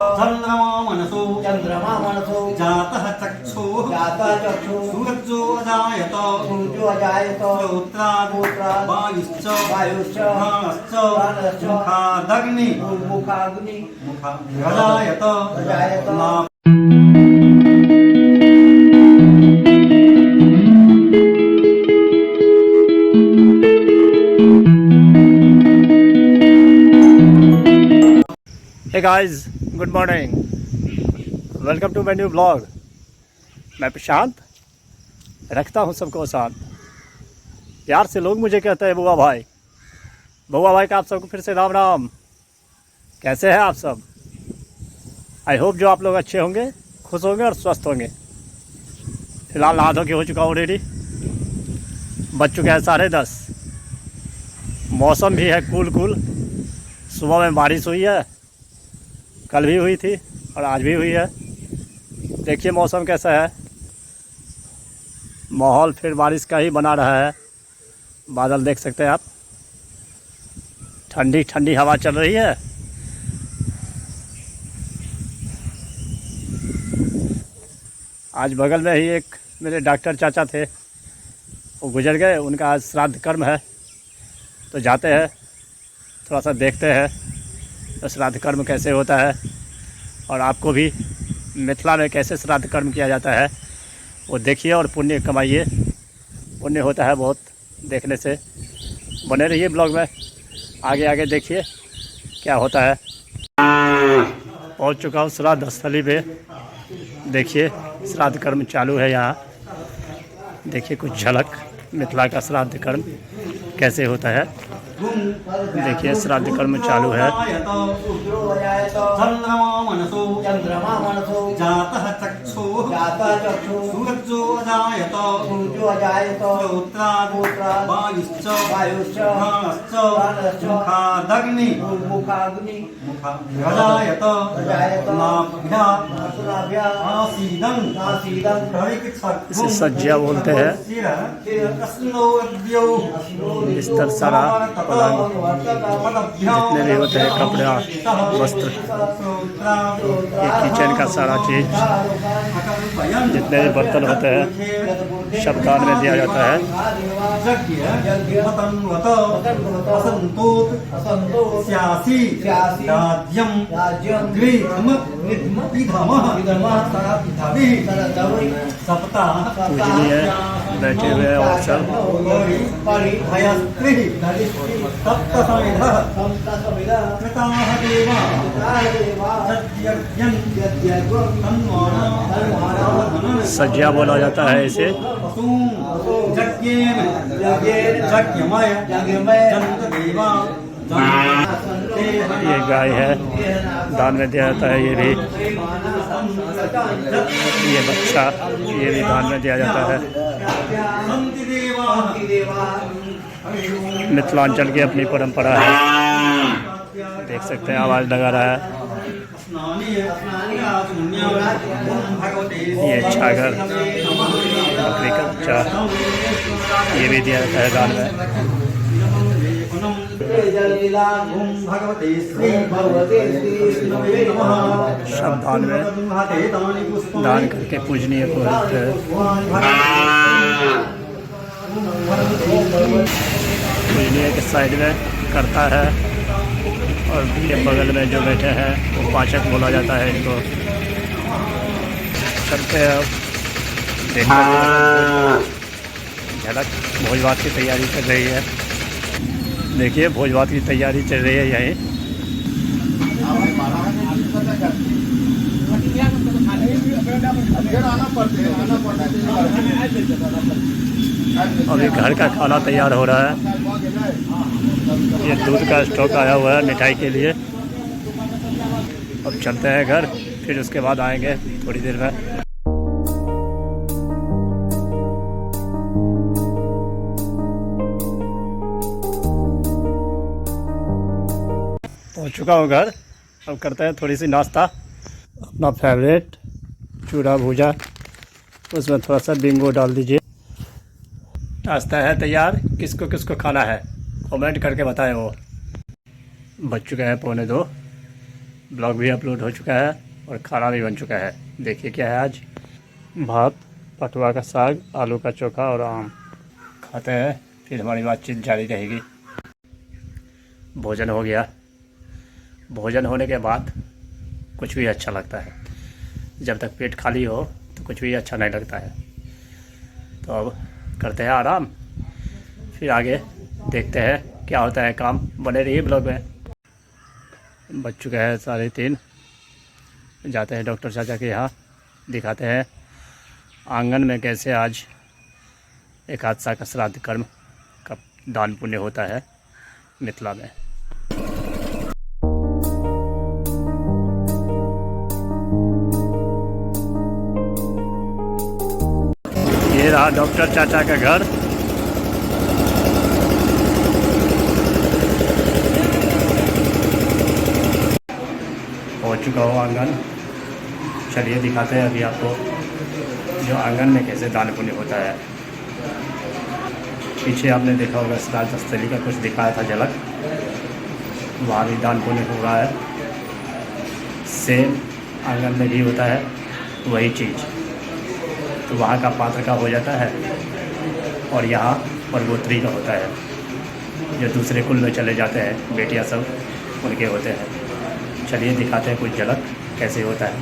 चंद्रमा मनसो जातः चक्षुः सूर्यो अजायत श्रोत्रात् वायुश्च प्राणश्च मुखादग्नि अजायत Hey guys, good morning. Welcome to my new vlog. मैं प्रशांत रखता हूँ सबको शांत। प्यार से लोग मुझे कहते हैं बुआ भाई। बुआ भाई का आप सबको फिर से राम राम। कैसे हैं आप सब? आई होप जो आप लोग अच्छे होंगे, खुश होंगे और स्वस्थ होंगे। फिलहाल नहा धो के हो चुका हूँ रेडी। बज चुके हैं 10:30। मौसम भी है कूल। सुबह में बारिश हुई है, कल भी हुई थी और आज भी हुई है। देखिए मौसम कैसा है। माहौल फिर बारिश का ही बना रहा है। बादल देख सकते हैं आप। ठंडी ठंडी हवा चल रही है। आज बगल में ही एक मेरे डॉक्टर चाचा थे, वो गुजर गए। उनका आज श्राद्ध कर्म है, तो जाते हैं, थोड़ा सा देखते हैं तो श्राद्ध कर्म कैसे होता है और आपको भी मिथिला में कैसे श्राद्ध कर्म किया जाता है वो देखिए और पुण्य कमाइए। पुण्य होता है बहुत देखने से। बने रहिए ब्लॉग में, आगे देखिए क्या होता है। पहुंच चुका हूँ श्राद्ध स्थली पे। देखिए श्राद्ध कर्म चालू है यहाँ। देखिए कुछ झलक मिथिला का श्राद्ध कर्म कैसे होता है। देखिए श्राद्ध कर्म चालू है। चंद्रमा मनसो जातः चक्षुः सूर्यो अजायत श्रोत्रात् वायुश्च प्राणश्च मुखादग्नि अजायत इसे सज्जा बोलते हैं। बिस्तर सारा पलंग जितने भी होते हैं, कपड़ा वस्त्र, ये किचन का सारा चीज़, जितने भी बर्तन होते हैं सब दान में दिया जाता है। पूजनीय बैठे हुए हैं और सब। सज्जा बोला जाता है इसे। ये गाय है, दान में दिया जाता है। ये भी, ये बच्चा, ये भी दान में दिया जाता है। मिथिलांचल की अपनी परंपरा है। देख सकते हैं आवाज़ लगा रहा है। ये छागर, बकरी का बच्चा, ये भी दिया जाता है दान में। सब दान में दान करके पूजनीय को रखते हैं। पूजनीय के साइड में करता है और ये बगल में जो बैठे हैं वो पाचक बोला जाता है इनको। करते हैं देखते हैं झलक। भोज भात की तैयारी चल रही है। देखिए भोज भात की तैयारी चल रही है यहीं। अभी घर का खाना तैयार हो रहा है। ये दूध का स्टॉक आया हुआ है मिठाई के लिए। अब चलते हैं घर, फिर उसके बाद आएंगे थोड़ी देर में। पहुंच चुका हूँ घर। अब करते हैं थोड़ी सी नाश्ता। अपना फेवरेट चूड़ा भूजा, उसमें थोड़ा सा बिंगो डाल दीजिए। नाश्ता है तैयार। किसको किसको खाना है कमेंट करके बताएं। वो बज चुके हैं 1:45। ब्लॉग भी अपलोड हो चुका है और खाना भी बन चुका है। देखिए क्या है आज, भात, पटुआ का साग, आलू का चोखा और आम। खाते हैं, फिर हमारी बातचीत जारी रहेगी। भोजन हो गया। भोजन होने के बाद कुछ भी अच्छा लगता है। जब तक पेट खाली हो तो कुछ भी अच्छा नहीं लगता है। तो अब करते हैं आराम, फिर आगे देखते हैं क्या होता है काम। बने रहिए ब्लॉग में। बज चुका है 3:30। जाते हैं डॉक्टर चाचा के यहाँ, दिखाते हैं आंगन में कैसे आज एकादशा का श्राद्ध कर्म का दान पुण्य होता है मिथिला में। ये रहा डॉक्टर चाचा का घर। हो चुका हो आंगन। चलिए दिखाते हैं अभी आपको जो आंगन में कैसे दान पुण्य होता है। पीछे आपने देखा होगा श्राद्ध स्थली का कुछ दिखाया था झलक, वहाँ भी दान पुण्य हो रहा है। सेम आंगन में भी होता है वही चीज़। तो वहाँ का पात्र का हो जाता है और यहाँ परगोत्री का होता है। जो दूसरे कुल में चले जाते हैं बेटियाँ सब, उनके होते हैं। चलिए दिखाते हैं कुछ झलक कैसे होता है।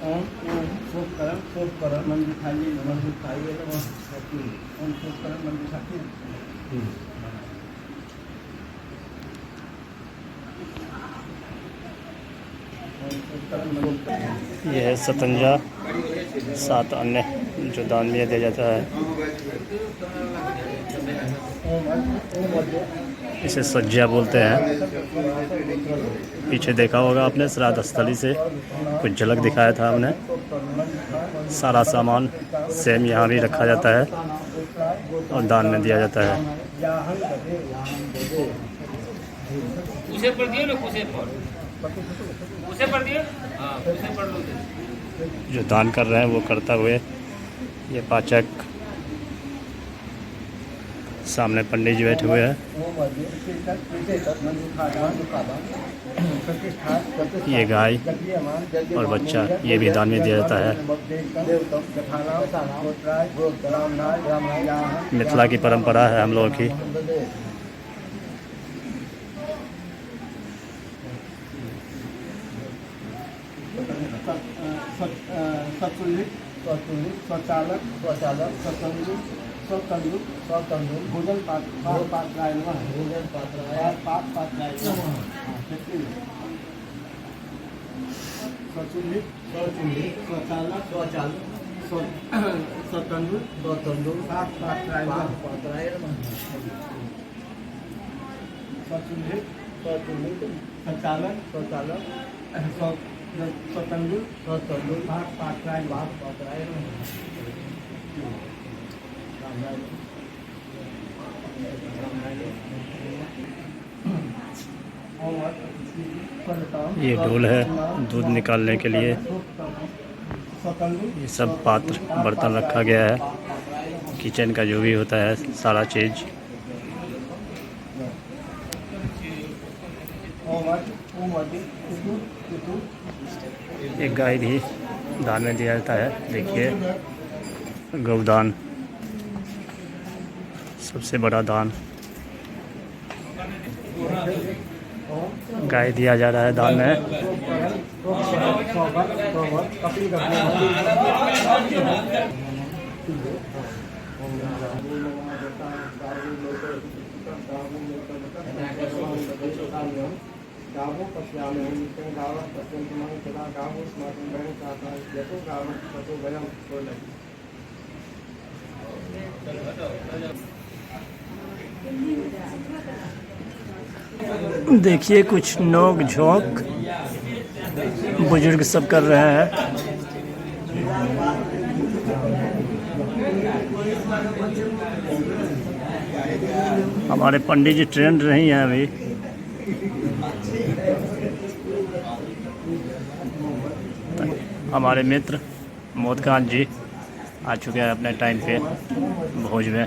ओम शुभ करम मंदिर खाइए ओम शुभ करम मंदिर खाइए। यह है सतंजा, 7 अन्य जो दान में दिया जाता है। इसे सज्जा बोलते हैं। पीछे देखा होगा आपने श्राद्ध स्थली से कुछ झलक दिखाया था हमने। सारा सामान सेम यहाँ भी रखा जाता है और दान में दिया जाता है। उसे पढ़ दियो ना, उसे पढ़ दियो। हाँ, उसे पढ़ लो। जो दान कर रहे हैं वो करता हुए ये पाचक, सामने पंडित जी बैठे हुए हैं। ये गाय और बच्चा ये भी दान में दिया जाता है। मिथिला की परंपरा है हम लोगों की। स्वचालक स्वतंत्र भोजन पात्र भोजन पात्र स्वचालक स्वतंत्र ये ढोल है दूध निकालने के लिए। ये सब पात्र बर्तन रखा गया है, किचन का जो भी होता है सारा चीज़। एक गाय भी दान में दिया जाता है। देखिए गौदान सबसे बड़ा दान, गाय दिया जा रहा है दान में। देखिए कुछ नोक झोंक बुजुर्ग सब कर रहे हैं। हमारे पंडित जी ट्रेंड नहीं हैं अभी। हमारे मित्र मोदकांत जी आ चुके हैं अपने टाइम पे भोज में।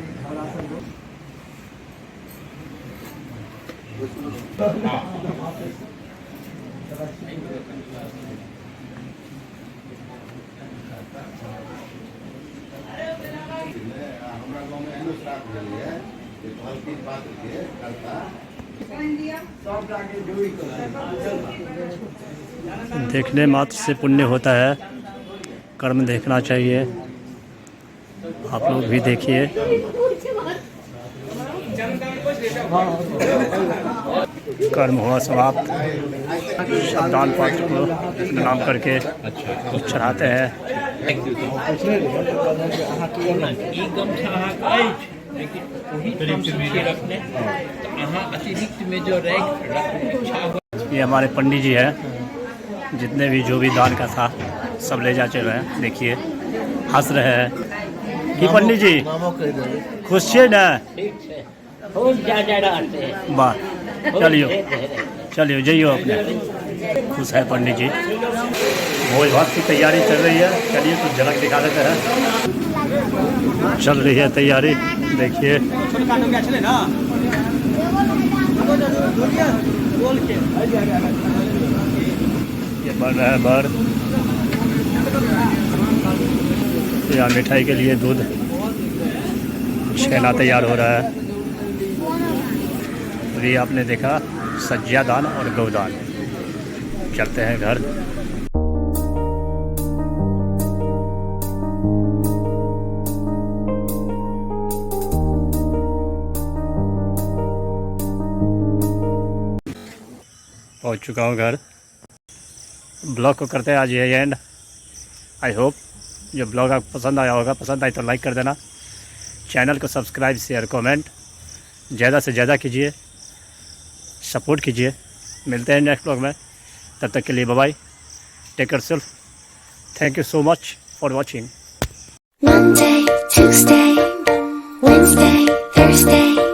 देखने मात्र से पुण्य होता है, कर्म देखना चाहिए। आप लोग भी देखिए। कर्म हुआ समाप्त। दान पात्र को प्रणाम करके चढ़ाते हैं। ये हमारे पंडित जी हैं, जितने भी जो भी दान का था सब ले जा चुके हैं। देखिए हंस रहे हैं कि पंडित जी खुश छे ना। वाह, चलियो चलियो जाइयो अपने। खुश है पंडित जी। भोज भात की तैयारी चल रही है। चलिए कुछ झलक दिखा देते हैं। चल रही है तैयारी, देखिए। ये बन रहा है बर। यहाँ मिठाई के लिए दूध छेना तैयार हो रहा है। ये आपने देखा सज्जादान और गौदान। चलते हैं घर। पहुंच चुका हूँ घर। ब्लॉग को करते हैं आज ये एंड। आई होप जो ब्लॉग आपको पसंद आया होगा। पसंद आए तो लाइक कर देना। चैनल को सब्सक्राइब शेयर कमेंट ज़्यादा से ज़्यादा कीजिए, सपोर्ट कीजिए। मिलते हैं नेक्स्ट ब्लॉग में। तब तक के लिए bye bye. Take care self. Thank you so much for watching. Monday, Tuesday, Wednesday, Thursday